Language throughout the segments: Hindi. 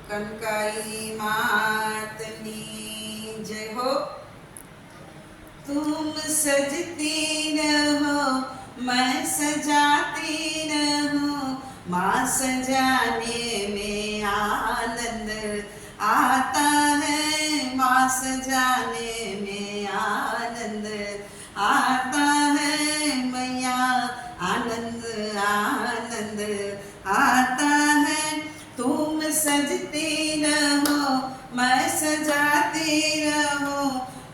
कनकाई मातनी जय हो। तुम सजती रहो मैं सजाती रहूं, माँ सजाने में आनंद आता है, माँ सजाने में आनंद आता है, मैया आनंद आनंद आता है। तुम सजती रहो मैं सजाती रहूं,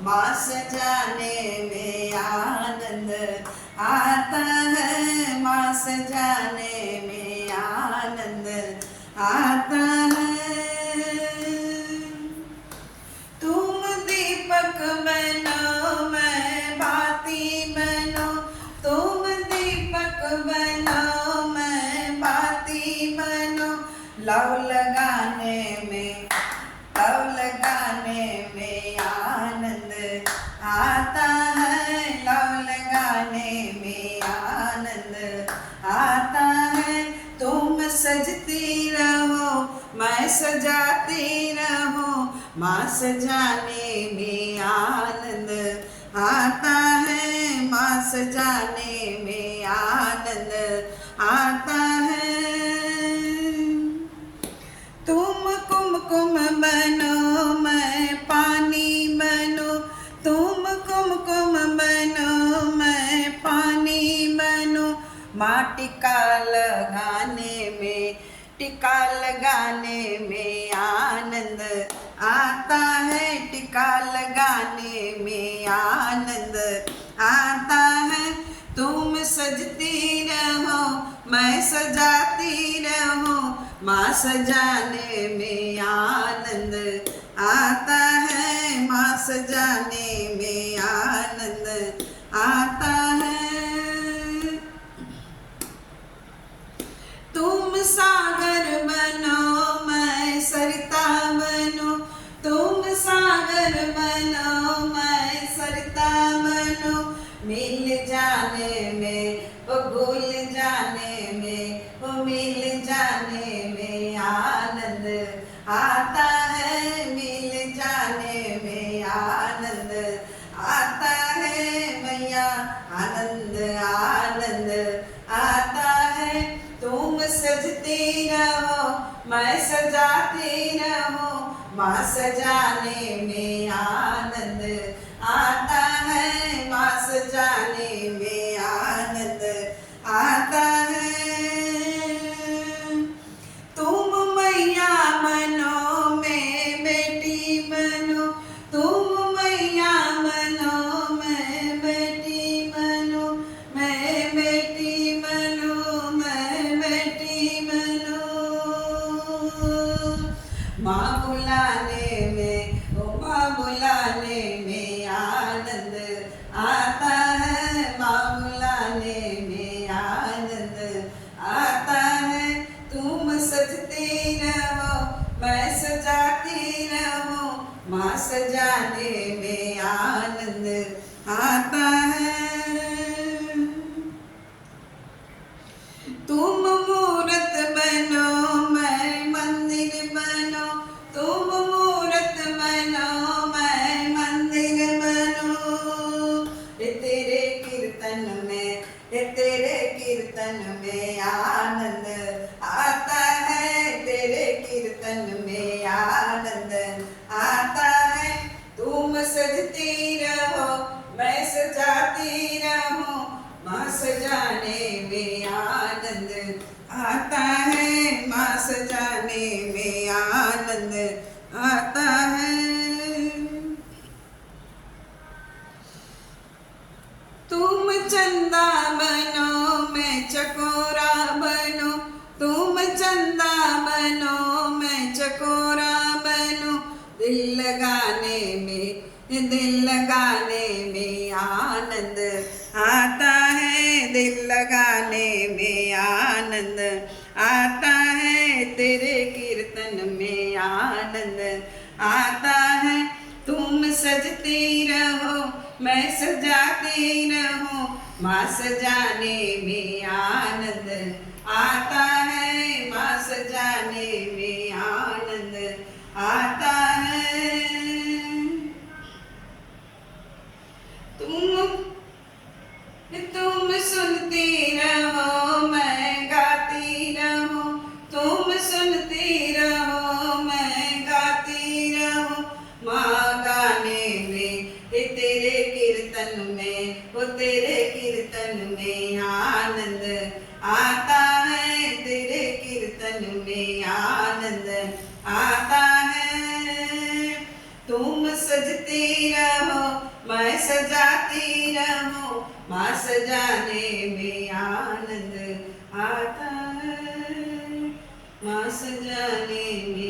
माँ सजाने में आनंद आता है, माँ सजाने में आनंद आता है। तुम दीपक बनो मैं बाती बनो, तुम दीपक बनो मैं बाती बनो, लव लगाने में आनंद आता है, लव लगाने में आनंद आता है। तुम सजती रहो मैं सजाती रहूं, माँ सजाने में आनंद आता है, माँ सजाने में आनंद आता है। तुम कुमकुम बनो मैं पानी बनो, तुम कुमकुम बनो मैं पानी बनो, माँ टिका लगाने में आनंद आता है, टिका लगाने में आनंद आता है। तुम सजती रहो मैं सजाती रहूं, माँ सजाने में आनंद आता है, माँ सजाने में आनंद आता है। तुम सागर बनो मैं सरिता बनो, तुम सागर बनो मैं सरिता बनो, मिल जाने में वो भूल जाने में, वो मिल जाने में आनंद आता है, मिल जाने में आनंद आता है, मैया आनंद आनंद आता है। तुम सजती रहो मैं सजाती रहूं, माँ सजाने में आनंद आता है, माँ सजाने में आनंद आता है। तुम मैया बनो मैं बेटी बनो, तुम मैया बनो मैं बेटी बनो, मैं बेटी बनो मैं बेटी बनो, माँ बुलाने में ओ माँ बुलाने में आनंद आता है, माँ बुलाने में आनंद आता है। तुम सजती रहो मैं सजाती रहूं, माँ सजाने में आनंद आता है। तुम मूरत बनो मैं मंदिर बनो, तुम मूरत बनो मैं मंदिर बनो, तेरे कीर्तन में आनंद आता है, तेरे कीर्तन में आनंद आता है। तुम सजती रहो मैं सजाती रहूं, माँ सजाने में आनंद आता है, माँ सजाने में आनंद आता है। तुम चंदा बनो मैं चकोरा बनो, तुम चंदा बनो मैं चकोरा बनो, दिल लगाने में आनंद आता है, दिल लगाने में आनंद आता है, तेरे कीर्तन में आनंद आता है। तुम सजती रहो मैं सजाती रहूं, माँ सजाने में आनंद आता है, माँ सजाने में आनंद आनंद आता है तेरे कीर्तन में आनंद आता है। तुम सजती रहो मैं सजाती रहूं, माँ सजाने में आनंद आता है, माँ सजाने में